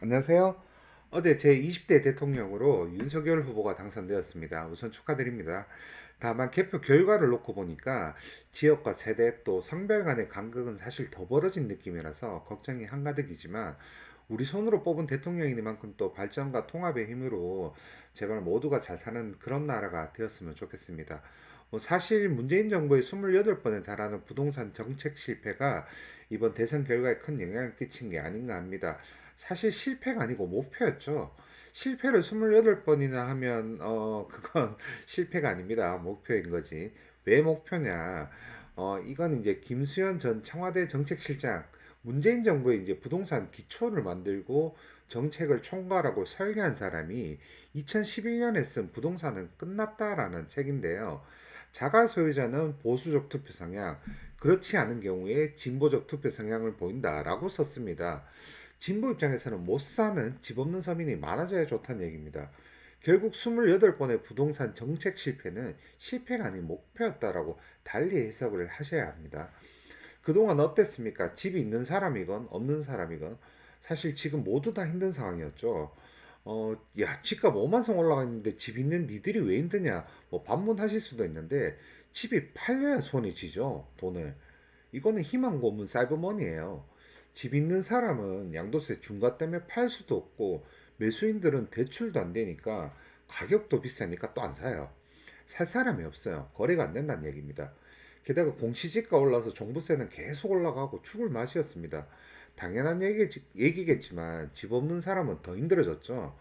안녕하세요. 어제 제20대 대통령으로 윤석열 후보가 당선되었습니다. 우선 축하드립니다. 다만 개표 결과를 놓고 보니까 지역과 세대 또 성별 간의 간극은 사실 더 벌어진 느낌이라서 걱정이 한가득이지만 우리 손으로 뽑은 대통령이니만큼 또 발전과 통합의 힘으로 제발 모두가 잘 사는 그런 나라가 되었으면 좋겠습니다. 사실 문재인 정부의 28번에 달하는 부동산 정책 실패가 이번 대선 결과에 큰 영향을 끼친 게 아닌가 합니다. 사실 실패가 아니고 목표였죠. 실패를 28번이나 하면 그건 실패가 아닙니다. 목표인 거지. 왜 목표냐? 이건 이제 김수현 전 청와대 정책실장 문재인 정부의 이제 부동산 기초를 만들고 정책을 총괄하고 설계한 사람이 2011년에 쓴 부동산은 끝났다라는 책인데요. 자가 소유자는 보수적 투표 성향, 그렇지 않은 경우에 진보적 투표 성향을 보인다라고 썼습니다. 진보 입장에서는 못 사는 집 없는 서민이 많아져야 좋다는 얘기입니다. 결국 28번의 부동산 정책 실패는 실패가 아닌 목표였다라고 달리 해석을 하셔야 합니다. 그동안 어땠습니까? 집이 있는 사람이건 없는 사람이건 사실 지금 모두 다 힘든 상황이었죠. 야, 집값 5만 성 올라가 있는데 집 있는 니들이 왜 힘드냐? 뭐 반문하실 수도 있는데 집이 팔려야 손이 쥐죠, 돈을. 이거는 희망 고문 사이버머니예요. 집 있는 사람은 양도세 중과 때문에 팔 수도 없고 매수인들은 대출도 안 되니까 가격도 비싸니까 또 안 사요. 살 사람이 없어요. 거래가 안 된다는 얘기입니다. 게다가 공시지가 올라서 종부세는 계속 올라가고 죽을 맛이었습니다. 당연한 얘기겠지만 집 없는 사람은 더 힘들어졌죠.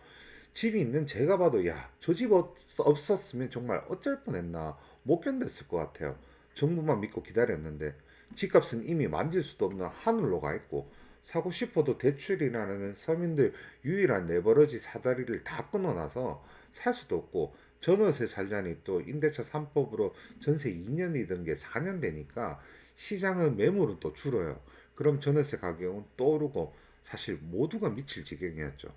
집이 있는 제가 봐도 야, 저 집 없었으면 정말 어쩔 뻔했나 못 견뎠을 것 같아요. 정부만 믿고 기다렸는데 집값은 이미 만질 수도 없는 하늘로 가 있고 사고 싶어도 대출이라는 서민들 유일한 내버려지 사다리를 다 끊어놔서 살 수도 없고 전월세 살자니 또 임대차 3법으로 전세 2년이던 게 4년 되니까 시장은 매물은 또 줄어요. 그럼 전월세 가격은 또 오르고 사실 모두가 미칠 지경이었죠.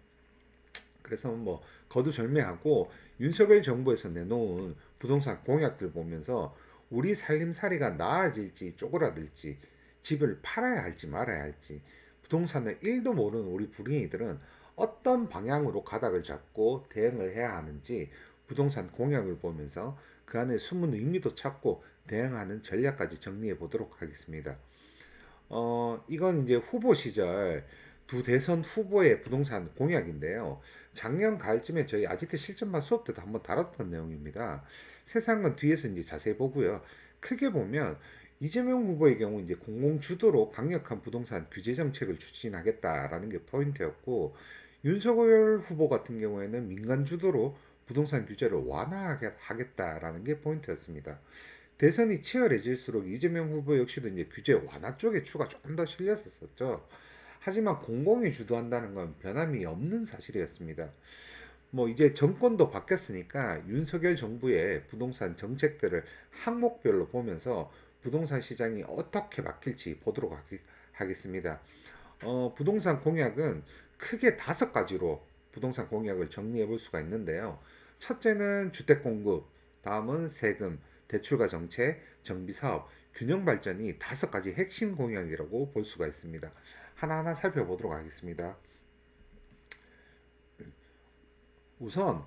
그래서 뭐 거두절미하고 윤석열 정부에서 내놓은 부동산 공약들 보면서 우리 살림살이가 나아질지 쪼그라들지 집을 팔아야 할지 말아야 할지 부동산을 1도 모르는 우리 불인이들은 어떤 방향으로 가닥을 잡고 대응을 해야 하는지 부동산 공약을 보면서 그 안에 숨은 의미도 찾고 대응하는 전략까지 정리해 보도록 하겠습니다. 이건 이제 후보 시절 두 대선 후보의 부동산 공약인데요. 작년 가을쯤에 저희 아지트 실전반 수업 때도 한번 다뤘던 내용입니다. 세상은 뒤에서 이제 자세히 보고요. 크게 보면 이재명 후보의 경우 이제 공공 주도로 강력한 부동산 규제 정책을 추진하겠다라는 게 포인트였고, 윤석열 후보 같은 경우에는 민간 주도로 부동산 규제를 완화하겠다라는 게 포인트였습니다. 대선이 치열해질수록 이재명 후보 역시도 이제 규제 완화 쪽에 추가 조금 더 실렸었죠. 하지만 공공이 주도한다는 건 변함이 없는 사실이었습니다. 뭐 이제 정권도 바뀌었으니까 윤석열 정부의 부동산 정책들을 항목별로 보면서 부동산 시장이 어떻게 바뀔지 보도록 하겠습니다. 부동산 공약은 크게 5가지로 부동산 공약을 정리해 볼 수가 있는데요. 첫째는 주택 공급, 다음은 세금, 대출과 정책, 정비 사업, 균형 발전이 5가지 핵심 공약이라고 볼 수가 있습니다. 하나하나 살펴보도록 하겠습니다. 우선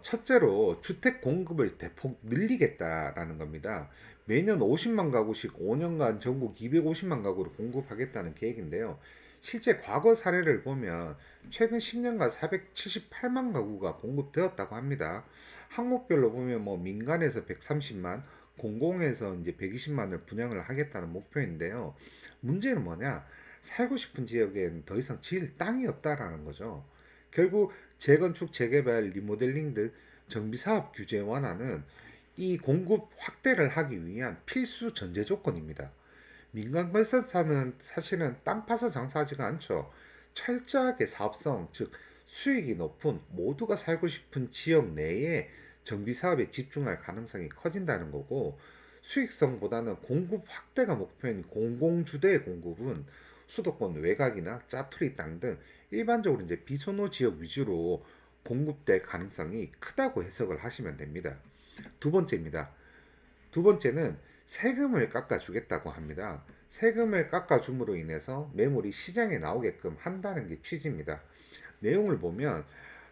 첫째로 주택 공급을 대폭 늘리겠다라는 겁니다. 매년 50만 가구씩 5년간 전국 250만 가구를 공급하겠다는 계획인데요. 실제 과거 사례를 보면 최근 10년간 478만 가구가 공급되었다고 합니다. 항목별로 보면 뭐 민간에서 130만, 공공에서 이제 120만을 분양을 하겠다는 목표인데요. 문제는 뭐냐? 살고 싶은 지역엔 더 이상 지을 땅이 없다라는 거죠. 결국 재건축, 재개발, 리모델링 등 정비 사업 규제 완화는 이 공급 확대를 하기 위한 필수 전제 조건입니다. 민간 건설사는 사실은 땅 파서 장사하지가 않죠. 철저하게 사업성, 즉 수익이 높은 모두가 살고 싶은 지역 내에 정비 사업에 집중할 가능성이 커진다는 거고, 수익성보다는 공급 확대가 목표인 공공주도의 공급은 수도권 외곽이나 짜투리 땅 등 일반적으로 이제 비선호 지역 위주로 공급될 가능성이 크다고 해석을 하시면 됩니다. 두 번째입니다. 두 번째는 세금을 깎아주겠다고 합니다. 세금을 깎아줌으로 인해서 매물이 시장에 나오게끔 한다는 게 취지입니다. 내용을 보면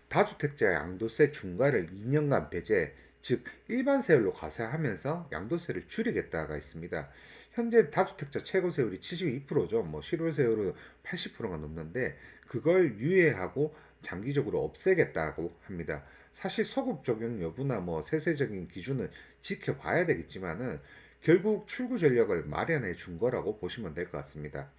다주택자 양도세 중과를 2년간 배제, 즉 일반 세율로 과세하면서 양도세를 줄이겠다가 있습니다. 현재 다주택자 최고 세율이 72%죠. 뭐 실효 세율은 80%가 넘는데 그걸 유예하고 장기적으로 없애겠다고 합니다. 사실 소급 적용 여부나 뭐 세세적인 기준을 지켜봐야 되겠지만은 결국 출구 전력을 마련해 준 거라고 보시면 될 것 같습니다.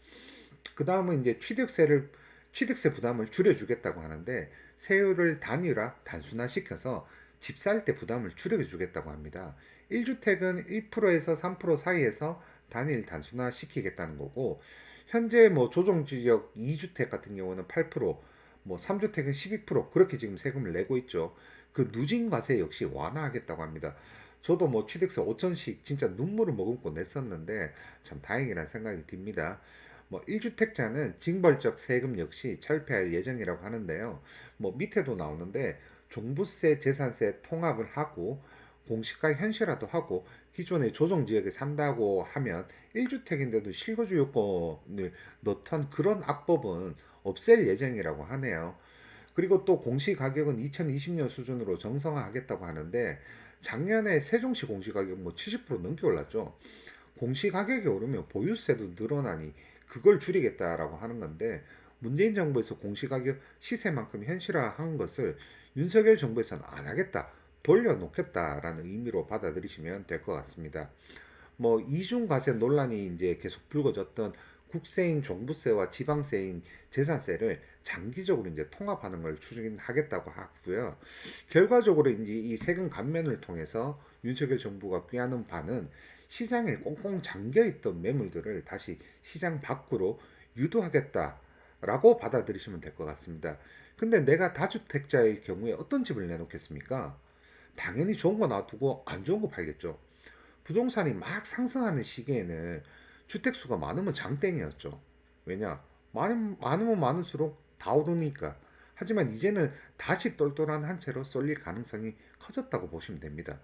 그 다음은 이제 취득세 부담을 줄여주겠다고 하는데 세율을 단일화, 단순화시켜서 집 살 때 부담을 줄여주겠다고 합니다. 1주택은 1%에서 3% 사이에서 단일 단순화시키겠다는 거고 현재 뭐 조정지역 2주택 같은 경우는 8%, 뭐 3주택은 12% 그렇게 지금 세금을 내고 있죠. 그 누진 과세 역시 완화하겠다고 합니다. 저도 뭐 취득세 5천씩 진짜 눈물을 머금고 냈었는데 참 다행이라는 생각이 듭니다. 뭐 1주택자는 징벌적 세금 역시 철폐할 예정이라고 하는데요. 뭐 밑에도 나오는데 종부세, 재산세 통합을 하고 공시가 현실화도 하고 기존의 조정지역에 산다고 하면 1주택인데도 실거주 요건을 넣던 그런 악법은 없앨 예정이라고 하네요. 그리고 또 공시가격은 2020년 수준으로 정상화하겠다고 하는데 작년에 세종시 공시가격 뭐 70% 넘게 올랐죠. 공시가격이 오르면 보유세도 늘어나니 그걸 줄이겠다라고 하는 건데 문재인 정부에서 공시가격 시세만큼 현실화한 것을 윤석열 정부에서는 안 하겠다, 돌려놓겠다라는 의미로 받아들이시면 될 것 같습니다. 뭐 이중과세 논란이 이제 계속 불거졌던 국세인 종부세와 지방세인 재산세를 장기적으로 이제 통합하는 걸 추진하겠다고 하고요. 결과적으로 이제 이 세금 감면을 통해서 윤석열 정부가 꾀하는 바는 시장에 꽁꽁 잠겨 있던 매물들을 다시 시장 밖으로 유도하겠다라고 받아들이시면 될 것 같습니다. 근데 내가 다주택자일 경우에 어떤 집을 내놓겠습니까? 당연히 좋은 거 놔두고 안 좋은 거 팔겠죠. 부동산이 막 상승하는 시기에는 주택수가 많으면 장땡이었죠. 왜냐? 많으면 많을수록 다 오르니까. 하지만 이제는 다시 똘똘한 한 채로 쏠릴 가능성이 커졌다고 보시면 됩니다.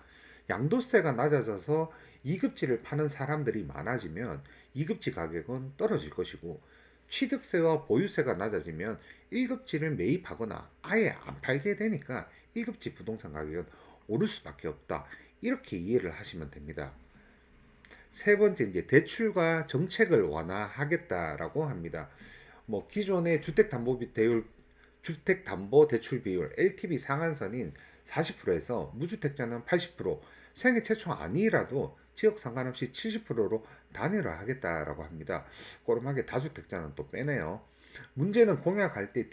양도세가 낮아져서 2급지를 파는 사람들이 많아지면 2급지 가격은 떨어질 것이고 취득세와 보유세가 낮아지면 1급지를 매입하거나 아예 안 팔게 되니까 1급지 부동산 가격은 오를 수밖에 없다. 이렇게 이해를 하시면 됩니다. 세 번째 이제 대출과 정책을 완화하겠다라고 합니다. 뭐 기존의 주택담보대출 비율 LTV 상한선인 40%에서 무주택자는 80%, 생애 최초 아니라도 지역 상관없이 70%로 단일화하겠다라고 합니다. 꼬름하게 다주택자는 또 빼네요. 문제는 공약할 때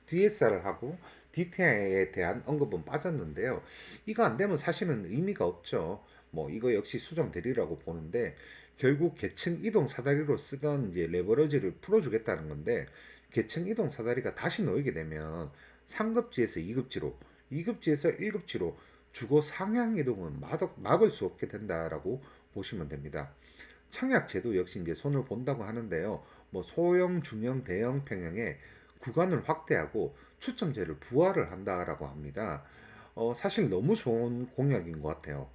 DSR하고 DTI에 대한 언급은 빠졌는데요. 이거 안 되면 사실은 의미가 없죠. 뭐 이거 역시 수정되리라고 보는데 결국 계층 이동 사다리로 쓰던 이제 레버러지를 풀어주겠다는 건데 계층 이동 사다리가 다시 놓이게 되면 3급지에서 2급지로, 2급지에서 1급지로 주거 상향 이동은 막을 수 없게 된다라고 보시면 됩니다. 청약제도 역시 이제 손을 본다고 하는데요. 뭐 소형, 중형, 대형 평형의 구간을 확대하고 추첨제를 부활을 한다라고 합니다. 사실 너무 좋은 공약인 것 같아요.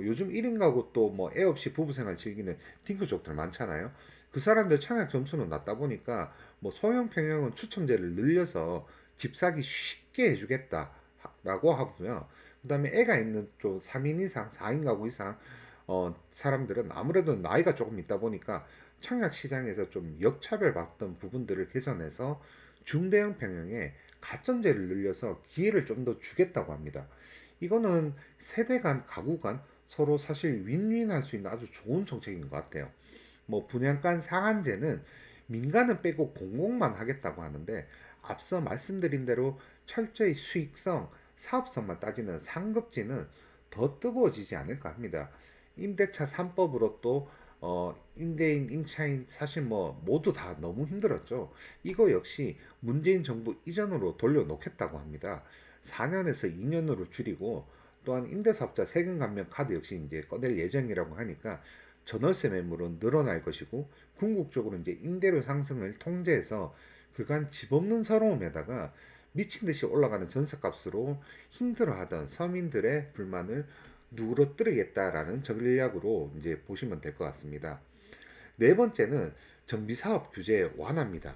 요즘 1인 가구 또 뭐 애 없이 부부 생활 즐기는 딩크족들 많잖아요. 그 사람들 청약 점수는 낮다 보니까 뭐 소형 평형은 추첨제를 늘려서 집 사기 쉽게 해주겠다라고 하고요. 그다음에 애가 있는 좀 3인 이상, 4인 가구 이상 사람들은 아무래도 나이가 조금 있다 보니까 청약 시장에서 좀 역차별 받던 부분들을 개선해서 중대형 평형에 가점제를 늘려서 기회를 좀 더 주겠다고 합니다. 이거는 세대 간, 가구 간 서로 사실 윈윈할 수 있는 아주 좋은 정책인 것 같아요. 뭐 분양가 상한제는 민간은 빼고 공공만 하겠다고 하는데 앞서 말씀드린 대로 철저히 수익성, 사업성만 따지는 상급지는 더 뜨거워지지 않을까 합니다. 임대차 3법으로 또 임대인, 임차인 사실 뭐 모두 다 너무 힘들었죠. 이거 역시 문재인 정부 이전으로 돌려놓겠다고 합니다. 4년에서 2년으로 줄이고 또한 임대사업자 세금 감면 카드 역시 이제 꺼낼 예정이라고 하니까 전월세 매물은 늘어날 것이고 궁극적으로 이제 임대료 상승을 통제해서 그간 집 없는 서러움에다가 미친 듯이 올라가는 전세값으로 힘들어하던 서민들의 불만을 누그러뜨리겠다라는 전략으로 이제 보시면 될 것 같습니다. 네 번째는 정비사업 규제 완화입니다.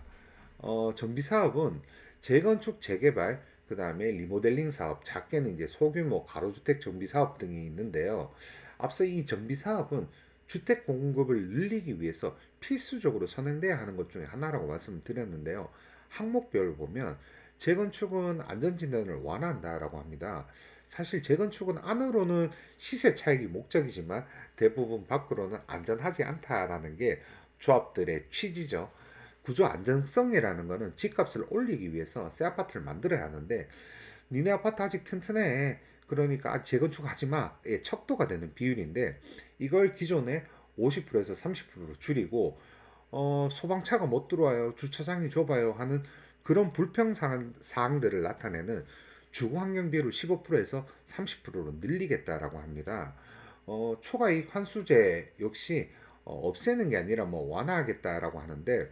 정비사업은 재건축, 재개발, 그 다음에 리모델링 사업, 작게는 이제 소규모 가로주택 정비 사업 등이 있는데요. 앞서 이 정비 사업은 주택 공급을 늘리기 위해서 필수적으로 선행돼야 하는 것 중에 하나라고 말씀을 드렸는데요. 항목별로 보면 재건축은 안전진단을 완화한다라고 합니다. 사실 재건축은 안으로는 시세 차익이 목적이지만 대부분 밖으로는 안전하지 않다라는 게 조합들의 취지죠. 구조 안정성이라는 거는 집값을 올리기 위해서 새 아파트를 만들어야 하는데 니네 아파트 아직 튼튼해. 그러니까 재건축하지 마. 의 척도가 되는 비율인데 이걸 기존에 50%에서 30%로 줄이고 소방차가 못 들어와요. 주차장이 좁아요. 하는 그런 불평 사항들을 나타내는 주거 환경 비율을 15%에서 30%로 늘리겠다라고 합니다. 초과이익 환수제 역시 없애는 게 아니라 뭐 완화하겠다라고 하는데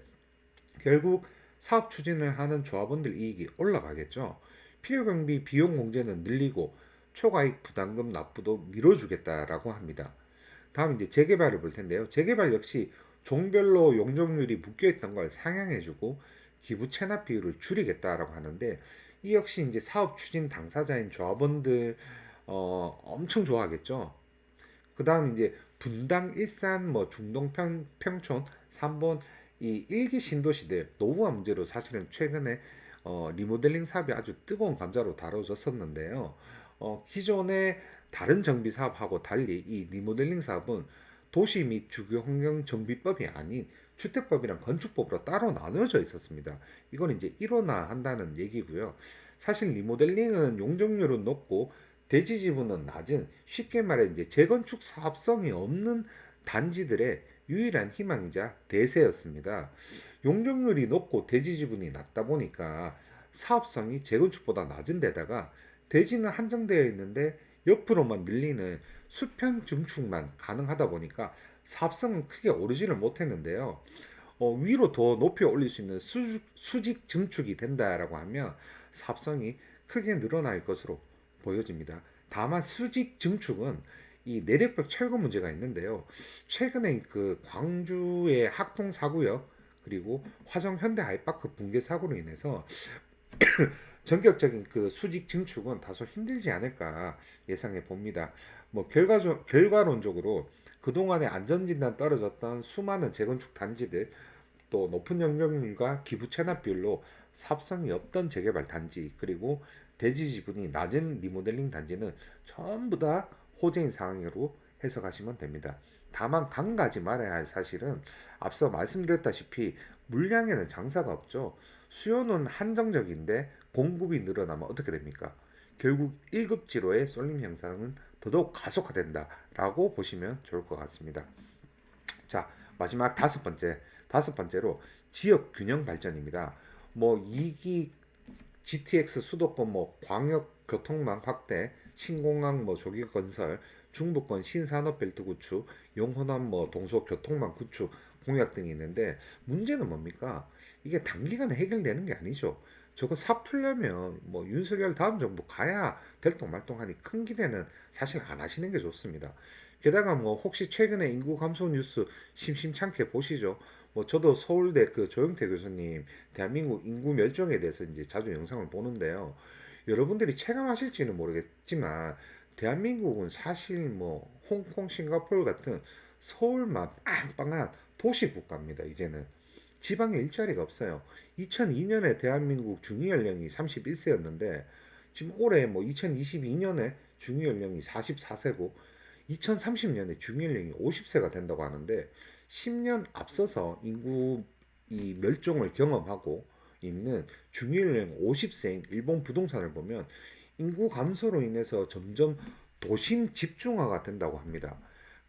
결국 사업 추진을 하는 조합원들 이익이 올라가겠죠. 필요경비 비용 공제는 늘리고 초과이익 부담금 납부도 밀어주겠다라고 합니다. 다음 이제 재개발을 볼 텐데요. 재개발 역시 종별로 용적률이 묶여있던 걸 상향해주고 기부 체납 비율을 줄이겠다라고 하는데 이 역시 이제 사업 추진 당사자인 조합원들 엄청 좋아하겠죠. 그 다음 이제 분당, 일산, 뭐 중동, 평촌, 3번 이 일기 신도시들 노후화 문제로 사실은 최근에 리모델링 사업이 아주 뜨거운 감자로 다뤄졌었는데요. 기존의 다른 정비 사업하고 달리 이 리모델링 사업은 도시 및 주거 환경 정비법이 아닌 주택법이랑 건축법으로 따로 나누어져 있었습니다. 이건 이제 일원화한다는 얘기고요. 사실 리모델링은 용적률은 높고 대지 지분은 낮은 쉽게 말해 이제 재건축 사업성이 없는 단지들의 유일한 희망이자 대세였습니다. 용적률이 높고 대지 지분이 낮다 보니까 사업성이 재건축보다 낮은 데다가 대지는 한정되어 있는데 옆으로만 늘리는 수평 증축만 가능하다 보니까 사업성은 크게 오르지를 못했는데요. 위로 더 높이 올릴 수 있는 수직 증축이 된다라고 하면 사업성이 크게 늘어날 것으로 보여집니다. 다만 수직 증축은 이 내력벽 철거 문제가 있는데요. 최근에 그 광주의 학동 사구역 그리고 화성 현대 아이파크 붕괴 사고로 인해서 전격적인 그 수직 증축은 다소 힘들지 않을까 예상해 봅니다. 뭐 결과론적으로 그동안의 안전진단 떨어졌던 수많은 재건축 단지들 또 높은 용적률과 기부 체납 비율로 사업성이 없던 재개발 단지 그리고 대지 지분이 낮은 리모델링 단지는 전부 다 호재인 상황으로 해석하시면 됩니다. 다만 강가지 말아야 할 사실은 앞서 말씀드렸다시피 물량에는 장사가 없죠. 수요는 한정적인데 공급이 늘어나면 어떻게 됩니까? 결국 1급지로의 쏠림 현상은 더더욱 가속화된다라고 보시면 좋을 것 같습니다. 자, 마지막 다섯 번째로 지역 균형 발전입니다. 뭐 2기 GTX 수도권 뭐 광역 교통망 확대, 신공항 뭐 조기 건설, 중부권 신산업벨트 구축, 용호남 뭐 동서 교통망 구축 공약 등이 있는데 문제는 뭡니까? 이게 단기간에 해결되는 게 아니죠. 저거 사풀려면 뭐 윤석열 다음 정부 가야 될똥말똥하니 큰 기대는 사실 안 하시는 게 좋습니다. 게다가 뭐 혹시 최근에 인구 감소 뉴스 심심찮게 보시죠? 뭐 저도 서울대 그 조영태 교수님 대한민국 인구 멸종에 대해서 이제 자주 영상을 보는데요. 여러분들이 체감하실지는 모르겠지만 대한민국은 사실 뭐 홍콩, 싱가포르 같은 서울만 빵빵한 도시 국가입니다. 이제는 지방에 일자리가 없어요. 2002년에 대한민국 중위 연령이 31세였는데 지금 올해 뭐 2022년에 중위 연령이 44세고 2030년에 중위 연령이 50세가 된다고 하는데 10년 앞서서 인구 이 멸종을 경험하고 있는 중위 연령 50세인 일본 부동산을 보면 인구 감소로 인해서 점점 도심 집중화가 된다고 합니다.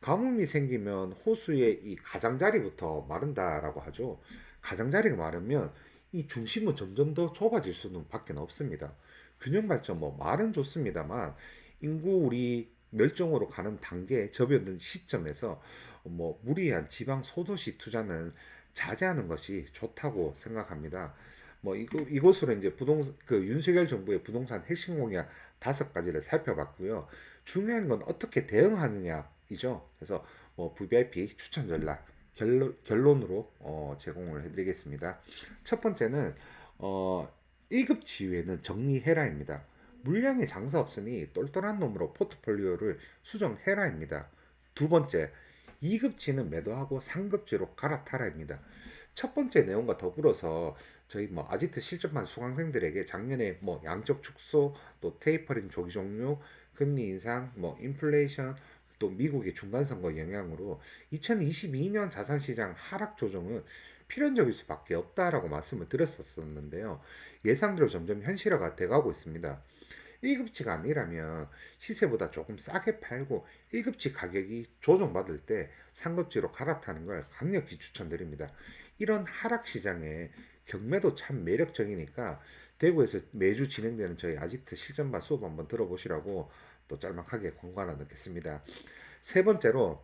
가뭄이 생기면 호수의 이 가장자리부터 마른다라고 하죠. 가장자리가 마르면 이 중심은 점점 더 좁아질 수는 밖에 없습니다. 균형 발전 뭐 말은 좋습니다만 인구 우리 멸종으로 가는 단계에 접어든 시점에서 뭐 무리한 지방 소도시 투자는 자제하는 것이 좋다고 생각합니다. 뭐 이곳으로 이제 그 윤석열 정부의 부동산 핵심 공약 5가지를 살펴봤고요. 중요한 건 어떻게 대응하느냐이죠. 그래서 뭐 VVIP 추천 전략 결론으로 제공을 해드리겠습니다. 첫 번째는 어, 1급 지위에는 정리해라입니다. 물량에 장사 없으니 똘똘한 놈으로 포트폴리오를 수정해라입니다. 두 번째, 2급지는 매도하고 3급지로 갈아타라입니다. 첫 번째 내용과 더불어서 저희 아지트 실전반 수강생들에게 작년에 양적 축소, 또 테이퍼링 조기 종료, 금리 인상, 인플레이션, 또 미국의 중간 선거 영향으로 2022년 자산시장 하락 조정은 필연적일 수밖에 없다라고 말씀을 드렸었는데요. 예상대로 점점 현실화가 돼가고 있습니다. 1급지가 아니라면 시세보다 조금 싸게 팔고 1급지 가격이 조정받을 때 3급지로 갈아타는 걸 강력히 추천드립니다. 이런 하락 시장에 경매도 참 매력적이니까 대구에서 매주 진행되는 저희 아지트 실전반 수업 한번 들어보시라고 또 짤막하게 광고 하나 넣겠습니다. 세 번째로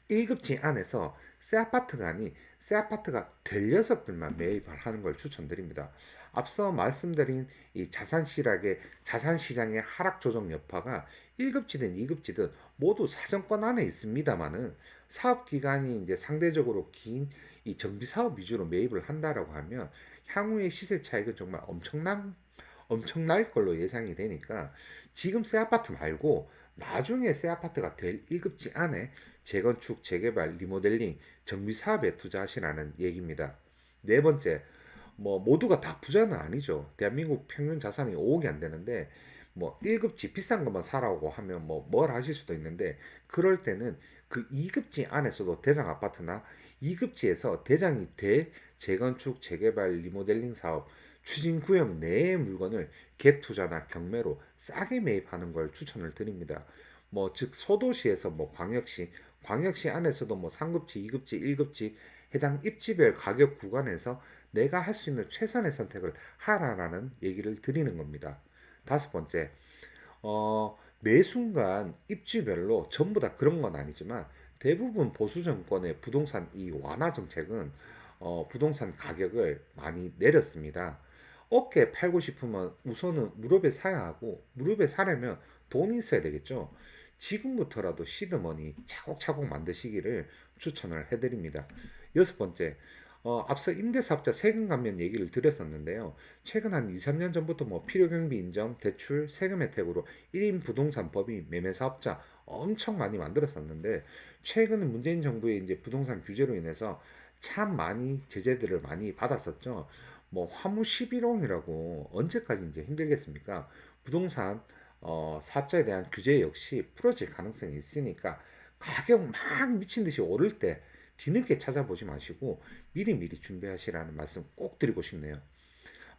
1급지 안에서 새 아파트가 아닌 새 아파트가 될 녀석들만 매입을 하는 걸 추천드립니다. 앞서 말씀드린 이 자산시장의 하락 조정 여파가 1급지든 2급지든 모두 사정권 안에 있습니다만은 사업 기간이 이제 상대적으로 긴 이 정비 사업 위주로 매입을 한다라고 하면 향후의 시세 차익은 정말 엄청날 걸로 예상이 되니까 지금 새 아파트 말고 나중에 새 아파트가 될 1급지 안에 재건축, 재개발, 리모델링, 정비 사업에 투자하시라는 얘기입니다. 네 번째, 모두가 다 부자는 아니죠. 대한민국 평균 자산이 5억이 안 되는데 1급지 비싼 것만 사라고 하면 뭘 하실 수도 있는데 그럴 때는 그 2급지 안에서도 대장 아파트나 2급지에서 대장이 될 재건축, 재개발, 리모델링 사업 추진 구역 내의 물건을 갭 투자나 경매로 싸게 매입하는 걸 추천을 드립니다. 즉 소도시에서 광역시 안에서도 3급지, 2급지, 1급지 해당 입지별 가격 구간에서 내가 할 수 있는 최선의 선택을 하라라는 얘기를 드리는 겁니다. 다섯 번째, 매 순간 입지별로 전부 다 그런 건 아니지만 대부분 보수 정권의 부동산 이 완화 정책은 부동산 가격을 많이 내렸습니다. 어깨 팔고 싶으면 우선은 무릎에 사야 하고 무릎에 사려면 돈이 있어야 되겠죠. 지금부터라도 시드머니 차곡차곡 만드시기를 추천을 해드립니다. 여섯 번째, 앞서 임대사업자 세금 감면 얘기를 드렸었는데요. 최근 한 2, 3년 전부터 필요경비 인정, 대출, 세금 혜택으로 1인 부동산 법인 매매사업자 엄청 많이 만들었었는데 최근 문재인 정부의 이제 부동산 규제로 인해서 참 많이 제재들을 많이 받았었죠. 화무 11홍이라고 언제까지 이제 힘들겠습니까? 부동산 사업자에 대한 규제 역시 풀어질 가능성이 있으니까 가격 막 미친 듯이 오를 때 뒤늦게 찾아보지 마시고 미리미리 준비하시라는 말씀 꼭 드리고 싶네요.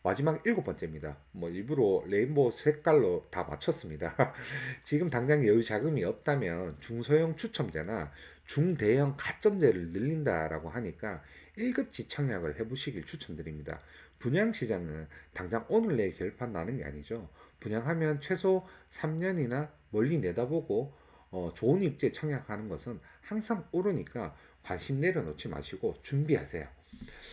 마지막 일곱 번째입니다. 일부러 레인보우 색깔로 다 맞췄습니다. 지금 당장 여유 자금이 없다면 중소형 추첨제나 중대형 가점제를 늘린다라고 하니까 1급지 청약을 해보시길 추천드립니다. 분양시장은 당장 오늘 내일 결판 나는 게 아니죠. 분양하면 최소 3년이나 멀리 내다보고 좋은 입지에 청약하는 것은 항상 오르니까 관심 내려놓지 마시고 준비하세요.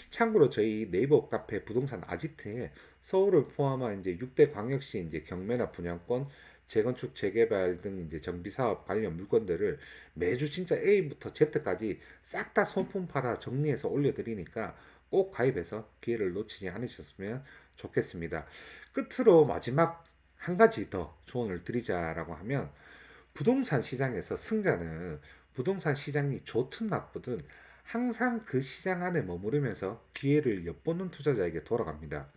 참고로 저희 네이버 카페 부동산 아지트에 서울을 포함한 이제 6대 광역시 이제 경매나 분양권, 재건축, 재개발 등 이제 정비 사업 관련 물건들을 매주 진짜 A부터 Z까지 싹 다 손품 팔아 정리해서 올려드리니까 꼭 가입해서 기회를 놓치지 않으셨으면 좋겠습니다. 끝으로 마지막 한 가지 더 조언을 드리자라고 하면 부동산 시장에서 승자는 부동산 시장이 좋든 나쁘든 항상 그 시장 안에 머무르면서 기회를 엿보는 투자자에게 돌아갑니다.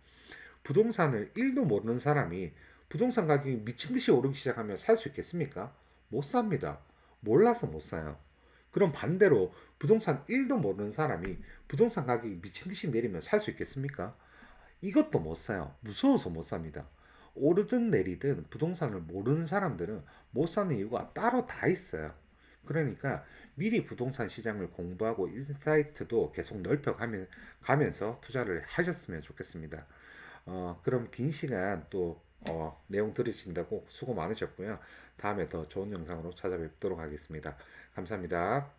부동산을 1도 모르는 사람이 부동산 가격이 미친 듯이 오르기 시작하면 살 수 있겠습니까? 못 삽니다. 몰라서 못 사요. 그럼 반대로 부동산 1도 모르는 사람이 부동산 가격이 미친 듯이 내리면 살 수 있겠습니까? 이것도 못 사요. 무서워서 못 삽니다. 오르든 내리든 부동산을 모르는 사람들은 못 사는 이유가 따로 다 있어요. 그러니까 미리 부동산 시장을 공부하고 인사이트도 계속 넓혀가면서 투자를 하셨으면 좋겠습니다. 그럼 긴 시간 또 내용 들으신다고 수고 많으셨고요. 다음에 더 좋은 영상으로 찾아뵙도록 하겠습니다. 감사합니다.